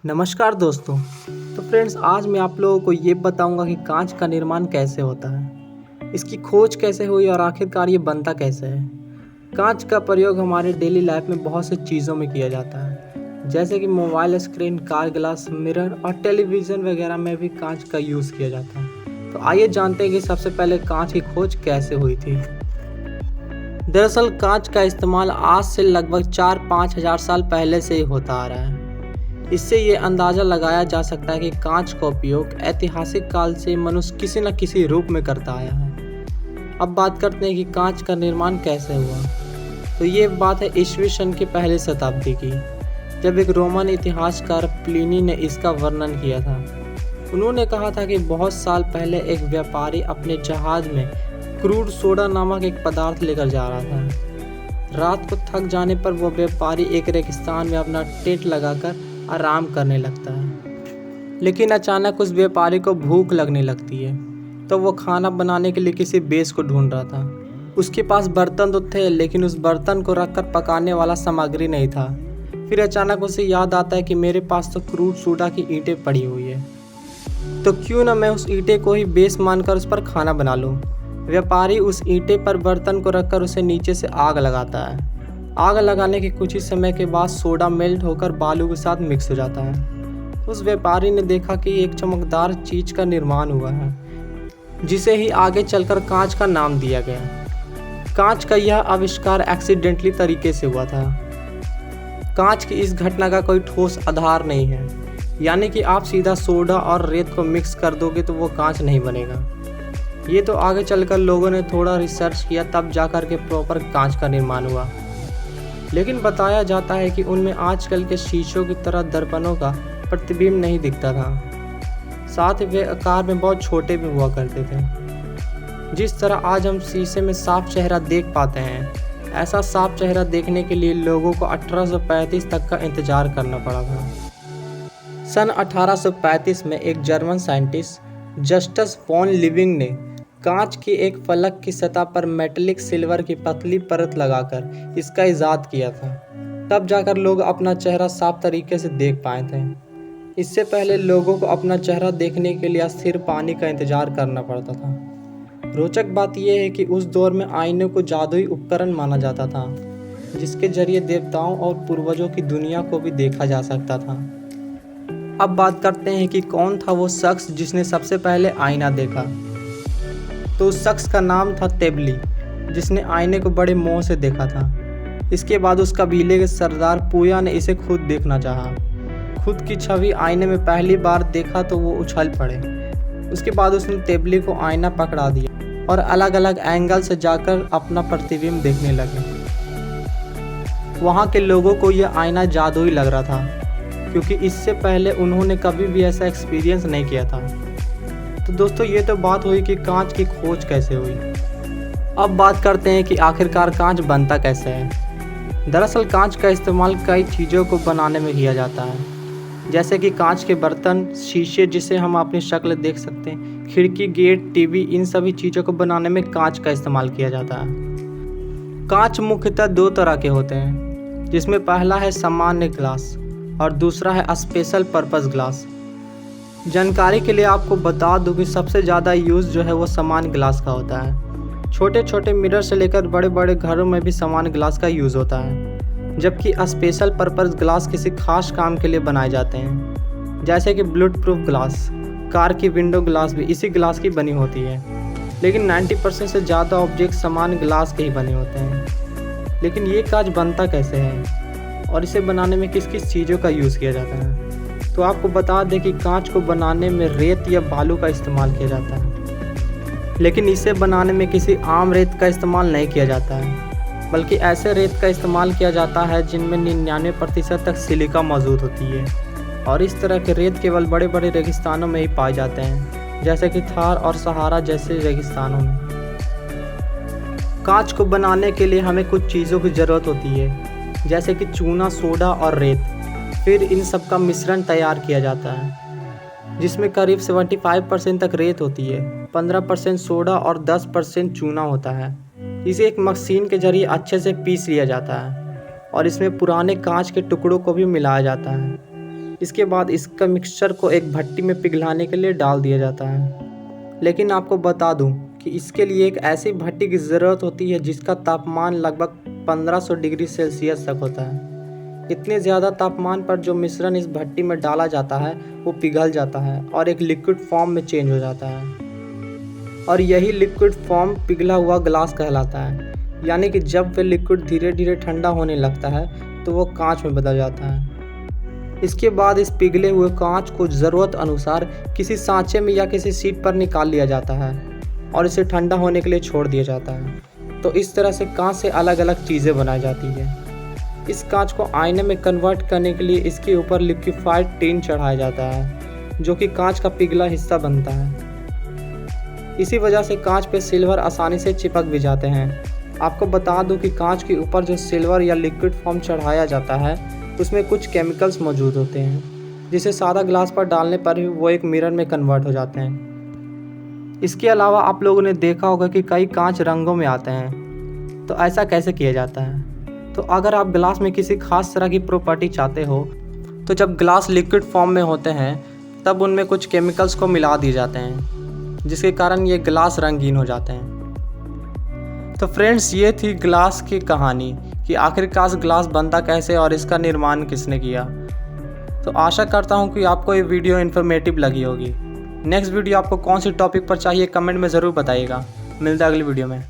नमस्कार दोस्तों। तो फ्रेंड्स, आज मैं आप लोगों को ये बताऊंगा कि कांच का निर्माण कैसे होता है, इसकी खोज कैसे हुई और आखिरकार ये बनता कैसे है। कांच का प्रयोग हमारे डेली लाइफ में बहुत सी चीज़ों में किया जाता है, जैसे कि mobile screen, car glass, mirror और टेलीविज़न वगैरह में भी कांच का यूज़ किया जाता है। तो आइए जानते हैं कि सबसे पहले कांच की खोज कैसे हुई थी। दरअसल कांच का इस्तेमाल आज से लगभग 4-5 हज़ार साल पहले से ही होता आ रहा है। इससे ये अंदाज़ा लगाया जा सकता है कि कांच का उपयोग ऐतिहासिक काल से मनुष्य किसी न किसी रूप में करता आया है। अब बात करते हैं कि कांच का निर्माण कैसे हुआ। तो ये बात है ईस्वी सन की पहली शताब्दी की, जब एक रोमन इतिहासकार प्लिनी ने इसका वर्णन किया था। उन्होंने कहा था कि बहुत साल पहले एक व्यापारी अपने जहाज में क्रूड सोडा नामक एक पदार्थ लेकर जा रहा था। रात को थक जाने पर वो व्यापारी एक रेगिस्तान में अपना टेंट लगाकर आराम करने लगता है, लेकिन अचानक उस व्यापारी को भूख लगने लगती है। तो वो खाना बनाने के लिए किसी बेस को ढूंढ रहा था। उसके पास बर्तन तो थे, लेकिन उस बर्तन को रखकर पकाने वाला सामग्री नहीं था। फिर अचानक उसे याद आता है कि मेरे पास तो क्रूड सोडा की ईंटें पड़ी हुई है, तो क्यों ना मैं उस ईंटे को ही बेस मानकर उस पर खाना बना लूं। व्यापारी उस ईंटे पर बर्तन को रखकर उसे नीचे से आग लगाता है। आग लगाने के कुछ ही समय के बाद सोडा मेल्ट होकर बालू के साथ मिक्स हो जाता है। उस व्यापारी ने देखा कि एक चमकदार चीज का निर्माण हुआ है, जिसे ही आगे चलकर कांच का नाम दिया गया। कांच का यह आविष्कार एक्सीडेंटली तरीके से हुआ था। कांच की इस घटना का कोई ठोस आधार नहीं है, यानी कि आप सीधा सोडा और रेत को मिक्स कर दोगे तो वो कांच नहीं बनेगा। ये तो आगे चलकर लोगों ने थोड़ा रिसर्च किया, तब जाकर के प्रॉपर कांच का निर्माण हुआ। लेकिन बताया जाता है कि उनमें आजकल के शीशों की तरह दर्पणों का प्रतिबिंब नहीं दिखता था। साथ ही वे आकार में बहुत छोटे भी हुआ करते थे। जिस तरह आज हम शीशे में साफ चेहरा देख पाते हैं, ऐसा साफ चेहरा देखने के लिए लोगों को 1835 तक का इंतजार करना पड़ा था। सन 1835 में एक German scientist Justus fawn living ने कांच की एक फलक की सतह पर मेटेलिक सिल्वर की पतली परत लगाकर इसका इजाद किया था। तब जाकर लोग अपना चेहरा साफ तरीके से देख पाए थे। इससे पहले लोगों को अपना चेहरा देखने के लिए स्थिर पानी का इंतजार करना पड़ता था। रोचक बात यह है कि उस दौर में आईने को जादुई उपकरण माना जाता था, जिसके जरिए देवताओं और पूर्वजों की दुनिया को भी देखा जा सकता था। अब बात करते हैं कि कौन था वो शख्स जिसने सबसे पहले आईना देखा। तो उस शख्स का नाम था तेबली, जिसने आईने को बड़े मोह से देखा था। इसके बाद उस कबीले के सरदार पूया ने इसे खुद देखना चाहा। खुद की छवि आईने में पहली बार देखा तो वो उछल पड़े। उसके बाद उसने तेबली को आईना पकड़ा दिया और अलग अलग एंगल से जाकर अपना प्रतिबिंब देखने लगे। वहाँ के लोगों को यह आईना जादुई लग रहा था, क्योंकि इससे पहले उन्होंने कभी भी ऐसा एक्सपीरियंस नहीं किया था। तो दोस्तों, ये तो बात हुई कि कांच की खोज कैसे हुई। अब बात करते हैं कि आखिरकार कांच बनता कैसे है। दरअसल कांच का इस्तेमाल कई चीज़ों को बनाने में किया जाता है, जैसे कि कांच के बर्तन, शीशे जिसे हम अपनी शक्ल देख सकते हैं, खिड़की, गेट, टीवी, इन सभी चीज़ों को बनाने में कांच का इस्तेमाल किया जाता है। कांच मुख्यतः दो तरह के होते हैं, जिसमें पहला है सामान्य ग्लास और दूसरा है स्पेशल पर्पस ग्लास। जानकारी के लिए आपको बता दूं कि सबसे ज़्यादा यूज़ जो है वो सामान्य ग्लास का होता है। छोटे छोटे मिरर से लेकर बड़े बड़े घरों में भी सामान्य ग्लास का यूज़ होता है, जबकि स्पेशल पर्पस ग्लास किसी खास काम के लिए बनाए जाते हैं, जैसे कि बुलेट प्रूफ ग्लास। कार की विंडो ग्लास भी इसी ग्लास की बनी होती है। लेकिन 90% से ज़्यादा ऑब्जेक्ट सामान्य ग्लास के ही बने होते हैं। लेकिन ये कांच बनता कैसे है और इसे बनाने में किस किस चीज़ों का यूज़ किया जाता है। तो आपको बता दें कि कांच को बनाने में रेत या बालू का इस्तेमाल किया जाता है, लेकिन इसे बनाने में किसी आम रेत का इस्तेमाल नहीं किया जाता है, बल्कि ऐसे रेत का इस्तेमाल किया जाता है जिनमें 99% तक सिलिका मौजूद होती है। और इस तरह के रेत केवल बड़े बड़े रेगिस्तानों में ही पाए जाते हैं, जैसे कि थार और सहारा जैसे रेगिस्तानों में। कांच को बनाने के लिए हमें कुछ चीज़ों की ज़रूरत होती है, जैसे कि चूना, सोडा और रेत। फिर इन सब का मिश्रण तैयार किया जाता है, जिसमें करीब 75% तक रेत होती है, 15% सोडा और 10% चूना होता है। इसे एक मशीन के जरिए अच्छे से पीस लिया जाता है और इसमें पुराने कांच के टुकड़ों को भी मिलाया जाता है। इसके बाद इसका मिक्सचर को एक भट्टी में पिघलाने के लिए डाल दिया जाता है। लेकिन आपको बता दूं कि इसके लिए एक ऐसी भट्टी की ज़रूरत होती है जिसका तापमान लगभग 1500 डिग्री सेल्सियस तक होता है। इतने ज़्यादा तापमान पर जो मिश्रण इस भट्टी में डाला जाता है वो पिघल जाता है और एक लिक्विड फॉर्म में चेंज हो जाता है, और यही लिक्विड फॉर्म पिघला हुआ ग्लास कहलाता है। यानी कि जब वह लिक्विड धीरे धीरे ठंडा होने लगता है तो वो कांच में बदल जाता है। इसके बाद इस पिघले हुए कांच को ज़रूरत अनुसार किसी सांचे में या किसी शीट पर निकाल लिया जाता है और इसे ठंडा होने के लिए छोड़ दिया जाता है। तो इस तरह से कांच से अलग अलग चीज़ें बनाई जाती है। इस कांच को आईने में कन्वर्ट करने के लिए इसके ऊपर लिक्विफाइड टिन चढ़ाया जाता है, जो कि कांच का पिघला हिस्सा बनता है। इसी वजह से कांच पे सिल्वर आसानी से चिपक भी जाते हैं। आपको बता दूं कि कांच के ऊपर जो सिल्वर या लिक्विड फॉर्म चढ़ाया जाता है उसमें कुछ केमिकल्स मौजूद होते हैं, जिसे सादा ग्लास पर डालने पर ही वो एक मिरर में कन्वर्ट हो जाते हैं। इसके अलावा आप लोगों ने देखा होगा कि कई कांच रंगों में आते हैं। तो ऐसा कैसे किया जाता है? तो अगर आप ग्लास में किसी खास तरह की प्रॉपर्टी चाहते हो तो जब ग्लास लिक्विड फॉर्म में होते हैं तब उनमें कुछ केमिकल्स को मिला दिए जाते हैं, जिसके कारण ये ग्लास रंगीन हो जाते हैं। तो फ्रेंड्स, ये थी ग्लास की कहानी कि आखिरकार ग्लास बनता कैसे और इसका निर्माण किसने किया। तो आशा करता हूँ कि आपको ये वीडियो इन्फॉर्मेटिव लगी होगी। नेक्स्ट वीडियो आपको कौन सी टॉपिक पर चाहिए कमेंट में ज़रूर बताइएगा। मिलता है अगली वीडियो में।